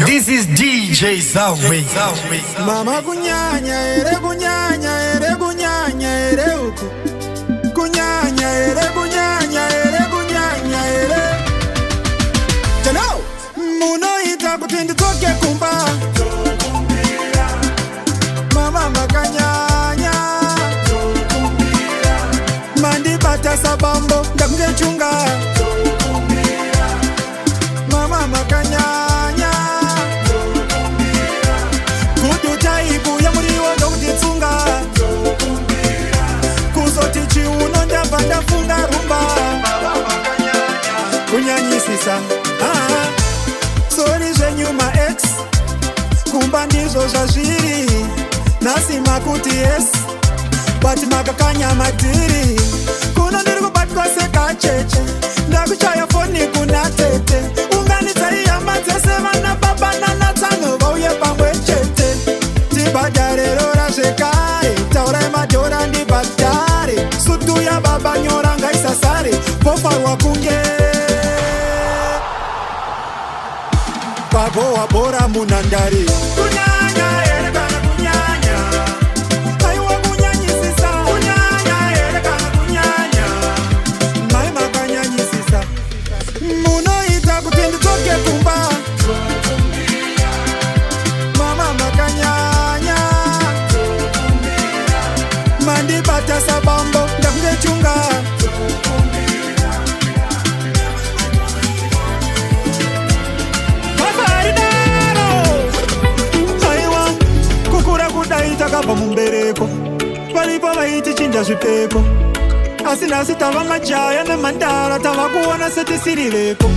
This is DJ Zawe. Mama kunyanya ere kunyanya ere kunyanya ere uku kunyanya ere kunyanya ere kunyanya ere Jano muno ita kutindi toke kumba Mama makanyanya Mandi bata sabambo ndamge chunga Mama makanyanya Kudu taibu ya muriwa ndongitsunga Kuzoti chiuno ndabanda funga rumba Kunyanyisisa Sori zenyuma ex Kumba ndizo zaziri Nasi makuti yes Bati makakanya matiri Kuno ndirugu batwa seka cheche Ndakuchaya foni kuna tete Ungani taiya matese Vana baba na natano Vauye pamwe chete Tibajare rora shekare Taure majora ndi batare Sutu ya baba nyora ngai sasare Pofa wakunge Pabo wabora munandari Kunyanya ere kana kunyanya Aiwa kunyanyisisa Kunyanya ere kana kunyanya Mai makanyanyisisa Muno ita kutindi toke kumba Mama makanyanya Mandi bata sabambo ndamge chunga Takapa mumbereko Palipo vaiti chinda zvipeko Asi nasi tava majaya nemandara Tava kuona seti sirireko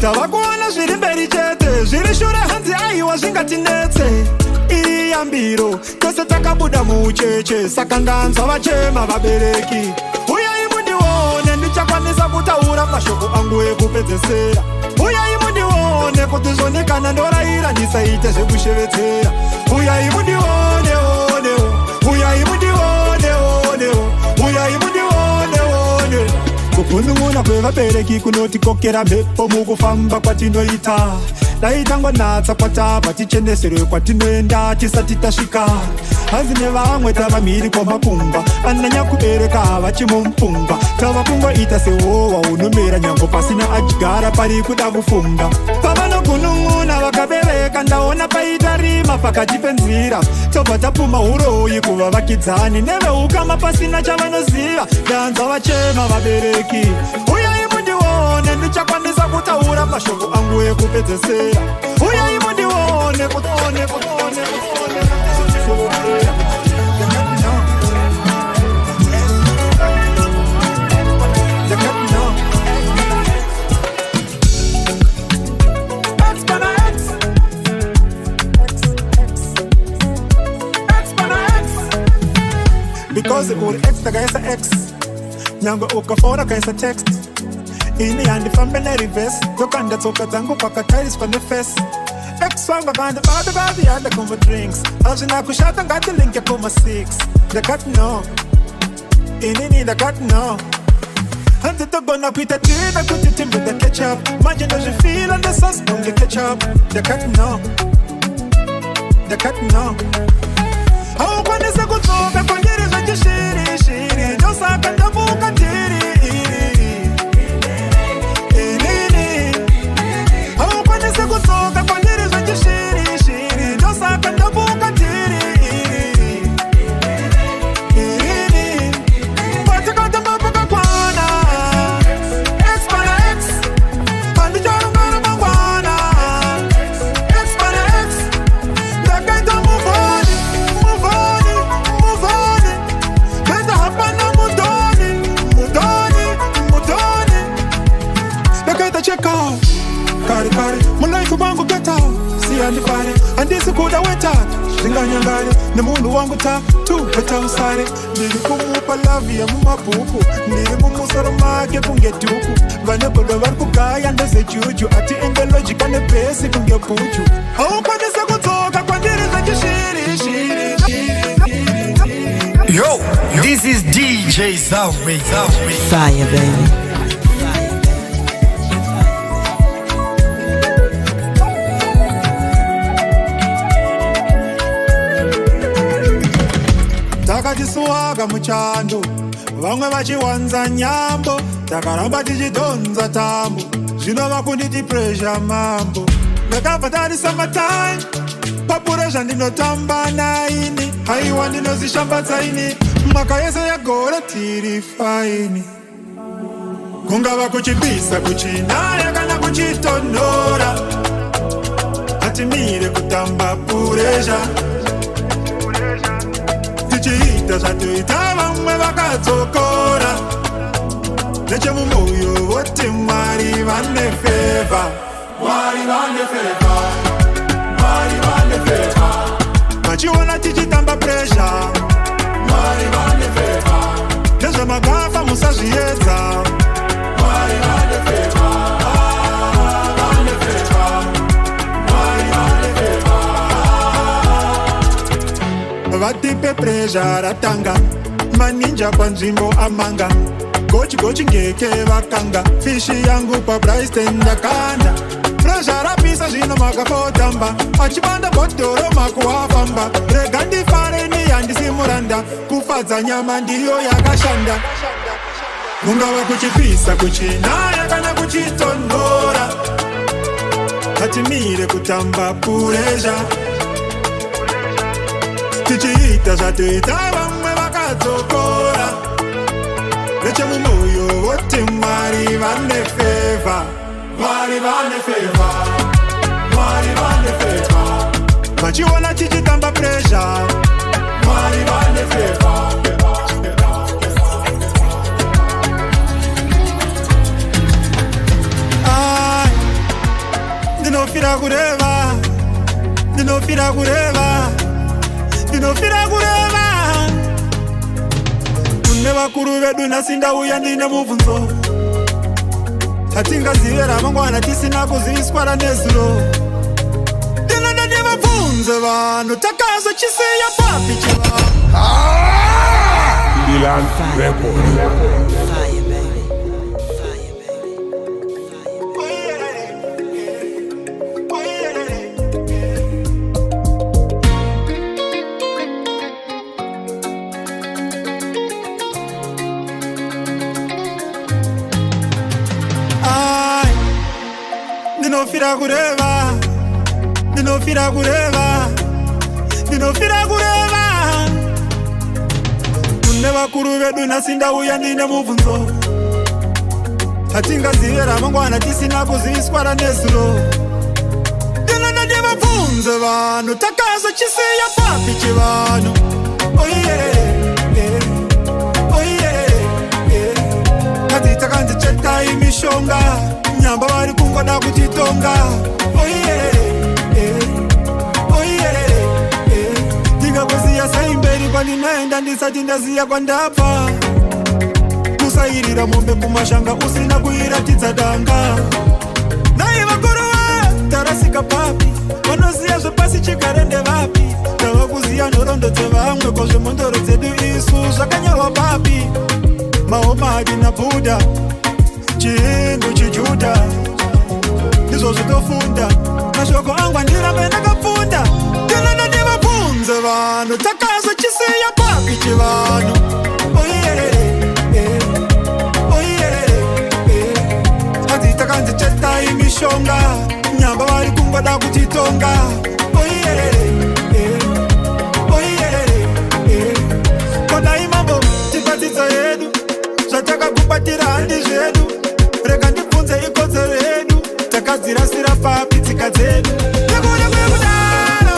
Tava kuona zviri mberi chete Zviri shure hanzi aiwa zvingatinetse Iri yambiro Tose takabuda muucheche Saka ndanzwa vachema vabereki Uyai mundione Ndichakwanisa kutaura mashoko angu ekupedzesera Uyai mundione Kuti zvonekana ndoraira Ndisaite zvekushevetsera Uyai mundione Uyai mundione Uyai mundione Kukunun'una kwevabereki kunotikokera mhepo mukufamba kwatinoita Daitangwanatsa kwatava ticheneserwe kwatinoenda tisati tasvika Hanzi nevamwe tava mhiri kwamakumba Ananya kubereka vachimumpunga Tava kungoita sehowa unomera nyango pasina adyara pari kuda kufunda Pavanogunun'una vakabereka ndaona paita rima pakati penzira Tobva tapuma uroyi kuva vakidzani Neveukama pasina chavanoziva Ndanzwa vachema vabereki Uyai mundione ndichakwanisa kutaura mashoko angu ekupedzesera Uyai mundione kutone Because uri X takaisa X Nyangwe ukafora kaisa text Ini handi fambe ne reverse Tokanda toka zangu kwa katairiswa ne face X wanga kanda baadhi yanda kumva drinks Alzina kushata ngati link ya kuma 6 The cut no Ini the cut no Hanzi togona kuita tina kutitimbu the ketchup Manje ndo jifila the sauce bunge ketchup The cut no The cut no Hau kwanisa kutoka kwa njiri zwaji shiri Josaka ndabuka tiri Hau kwanisa kutoka kwa njiri zwaji shiri Josaka ndabuka tiri Patikata mapaka kwana X para X Pandi jarungara mangwana X para X Ndakaita muvoni Benda hapana mudoni Ndakaita check out Kari Mulaifu wangu get out Si andifare Andisi kuda wet out Zinganyangare Nemundu wangu ta tu Weta usare Nili kumupa lavi ya mumapupu Nili mumusoro make kungetuku Vane bodo varku kaya ndose juju Ati engeloji kane pesi kunge puju Haukwanisa kutoka kwa njiri za jishiri Yo, this is DJ Zawe. Fire, baby. vakatisuwaga muchando, vamwe vachiwanza nyambo, takaramba tichidhonza tambo, zvinova kunditi pressure mambo. Ndakabva tari summertime, papuresha ndinotamba naini, haiwa ndinozishambatsaini, maka yese yagore tiri faini. Kungava kuchipisa kuchinaya kana kuchitonhora, hatimire kutamba puresha, tichiita zvatoita vamwe vakadzokora, nechemumwoyo voti Mwari vane feva, Mwari vane feva, Mwari vane feva, vachiona tichitamba puresha, Mwari vane feva, nezvamagafa musazviedza, Mwari vane feva, vane feva, Mwari vane feva. Vatipe puresha ratanga, maninja panzvimbo amanga, gochi ngeke vakanga, fishi yangu pa Brysten yakanda, puresha rapisa zvino makapotamba, achibanda bhodhoro makuwafamba, rega ndifareni handisi muranda, kufadza nyama ndiyo yakashanda. Kungava kuchipisa kuchinaya kana kuchitonhora, hatimire kutamba puresha, tichiita zvatoita vamwe vakadzokora, nechemumwoyo voti Mwari vane feva, Mwari vane feva, Mwari vane feva, vachiona tichitamba puresha, Mwari vane feva. Ndinofira kureva, ndinofira kureva, ndinofira kureva, kune vakuru vedu nhasi ndauya ndine mubvunzo, hatingazive ramangwana tisina kuziviswa ranezuro. Ndinoda ndivabvunze vanhu, takazochisira papi chivanhu. Dylan Records. Fire, baby. Ndinofira kureva, ndinofira kureva, ndinofira kureva, kune vakuru vedu nhasi ndauya ndine mubvunzo, hatingazive ramangwana tisina kuziviswa ranezuro. Ndinoda ndivabvunze vanhu, takazochisira papi chivanhu. Kati takanzichetai mishonga, nyamba vari kungoda kutitonga. Ndingakuziya sei mberi kwandinoenda ndisati ndaziya kwandabva, kusairira mombe kumashanga usina kuiratidza danga. Nai vakuru tarasika papi, vanoziya zvepasi chigare ndevapi, tava kuziya nhoroondo dzevamwe, kozvemhondoro dzedu isu zvakanyorwa papi. Mahomadi naBudha, chihindu chiJudha, ndizvo zvitofunda, mashoko angu andirambe ndakapfunda. Ndinoda ndivabvunze vanhu, takazochisira papi chivanhu. Hati takanzichetai mishonga, nyamba vari kungoda kutitonga. Kodai mambo tipadzidzo yedu, zvatakakubatira handi zvedu, rega ndibvunze ikodzero yedu, takadzirasira papi tsika dzedu. Nekuda kwekudaro,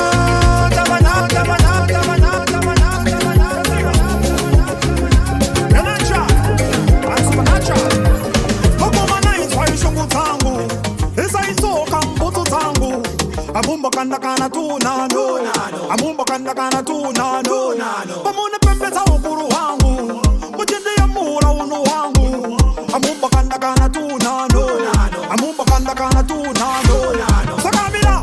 tavanao, tavanao, tavanao, tavanao, tavanao. Anacha, hokomana inzwai shungu dzangu, isaitsoka mbutsu dzangu, amumbo kandakana tunano, amumbo kandakana tunano, pamune pembedza ukuru wangu, muchindiyamura unu wangu, amumbo kandakana tunano, amumbo kandakana tunano. Sakamira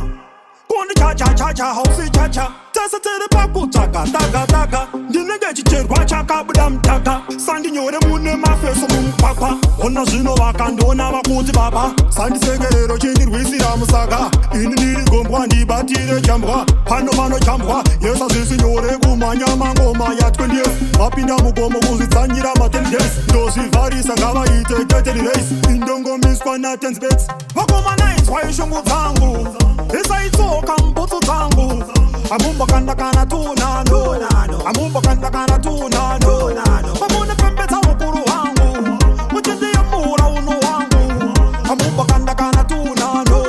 kundi cha cha cha cha hausi cha cha. tese tiri pakutsvaga taga ndinenge chicherwa chakabuda mutaka sandinyore mune mafeso mumupapa ona zvino vakandiona vakuti baba sandisekerero chindirwisira musaka ini ndiri gombwa ndibatire chambwa pano vanochambwa yesa zvisi nyore kumhanya mangoma ya 20 years vapinda mugomo kuzvitsanyira ma10 days ndozvivharisa ngavaite 30 days indongomiswa na10 vakomana inzwai shungu dzangu isaitsoka mbutsu dzangu amumbokandakana tunano amumbokandakana tunano pamune pembedza ukuru wangu muchindiyemura uno wangu amumbokandakana tunano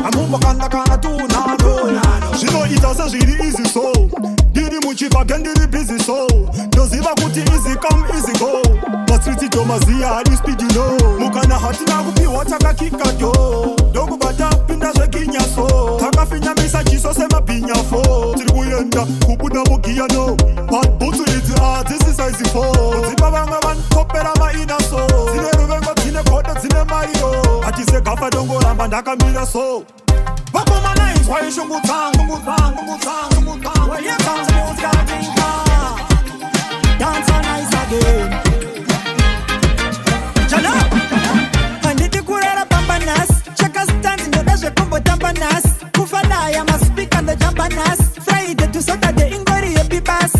amumbokandakana tunano zvinoita sezviri easy so ndiri muchibhage ndiri busy so ndoziva kuti easy come easy go mastriti tomaziya hadi speed no mukana hatina kupiwa takakika do ndokubata pinda zvekinyaso takafinyamisa chiso semabhinyafo tiri kuyenda kubuda mugiyano butsu idzi hadzisi saizi 4 dzipa vamwe vanotopera mainaso dzine ruvengo dzine kodo dzine mariyo hatisegafa dongoramba ndakamira so vakomana inzwai shungu dzangu Here comes the music dance all nice again Jana handiti kurera pambanas chaka stanzi ndoda zvekumbotambanas kufanaya maspika ndojambanas Friday to Saturday ingori yebibas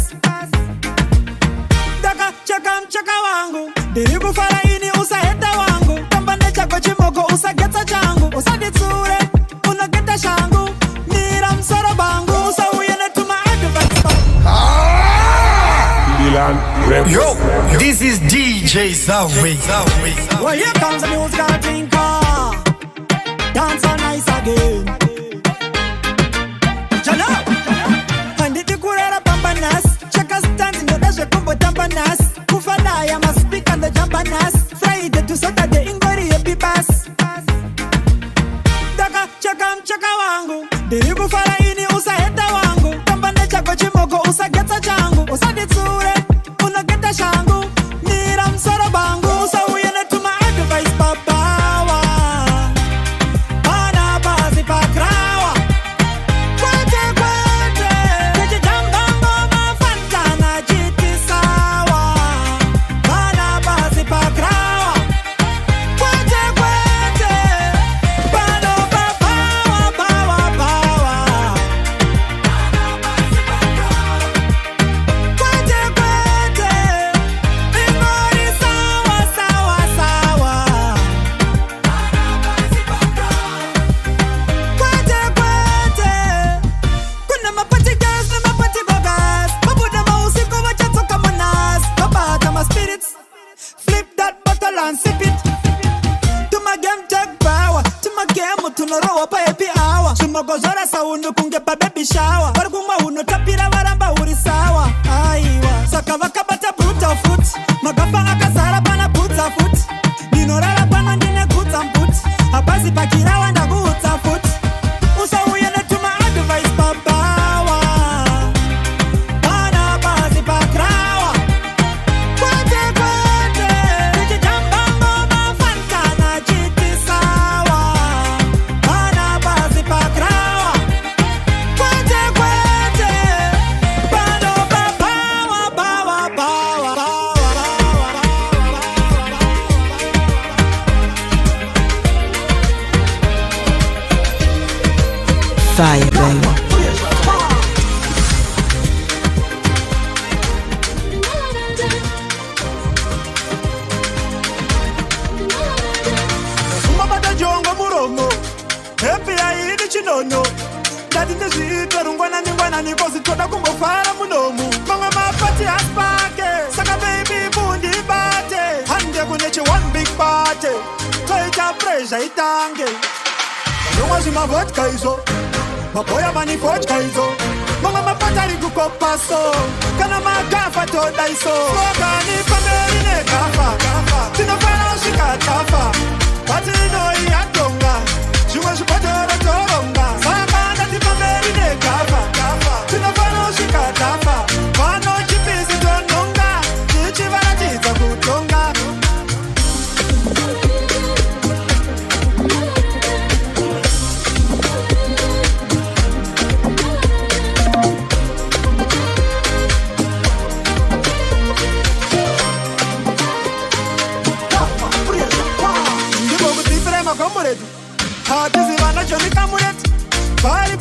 daka chaka mchaka wangu ndiri kufara ini usaheta wangu tambane chako chimoko usagetsa changu usaditsure unageta shangu mira msoro bangu usawuyene tuma advance Yo, this is DJ Zaway. Well, here comes the musical thinker. Dance all nice again. Jana handiti kurera pambanas chaka stanzi ndoda zvekumbo tambanas kufanaya maspika ndojambanas Friday to Saturday ingori yebibas daka chaka mchaka wangu ndiri kufara ini usaheta wangu tambane chako chimoko usagetsa changu usaditsure unageta shangu mira msoro bangu usawuyene tuma advice papawa pana basi pakrawa kwete kechijambango mafantana chitisawa pana basi pakrawa kwete pano papawa and sip it. To my game take power. To my game tunorowa pa epi hour. Tumogozora saundu kunge pa baby shower. Waruguma uno tapira waramba uri sawa. Aiwa. Sakava kabata bruta foot. Magafa akasara pana putsa foot. Ninorara pana ndine kutsa mput. Abazi pakira wanda kutsa foot. Usa uyene tuma advice papawa. Pana bazi pakrawa. Fire, baby. Umabata jongo muromo Happy aidi chinono Dadi nezvita rungwana nikosi toda kumbofara munomu Manga mapati aspake Saka baby bundi bate Hande kuneche one big party Toita pressure itange Nongwa zima vodka izo Maboya mani vodka izo Manga mapatari kukopaso Kana magafa toda iso Mogani pameri ne gafa Tinofana ushika tafa Pati no iyatonga Chumwa shupatoro toronga Sakanda tipameri ne gafa Tinofana ushika tafa Pano chipisi tononga Chichivara chiza kutonga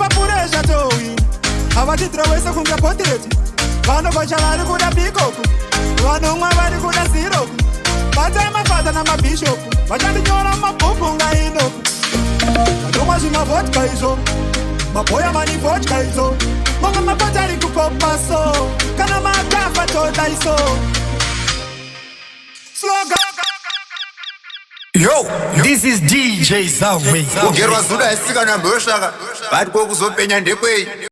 mapuresha towi avatitirowese kunge poteti vanokocha vari kuda pikoku vanomwa vari kuda siroku vatai mafata namabhishopu vachandinyora mumabhuku ngainoku vanomwa zvimavhodka izvo maboya mani vodka izo monga mapatari kupopa so kana makafa toda iso Yo, this is DJ Zaway. Kugerwa zuda isika na mboshaka. Bati kokuzopenya ndekwei.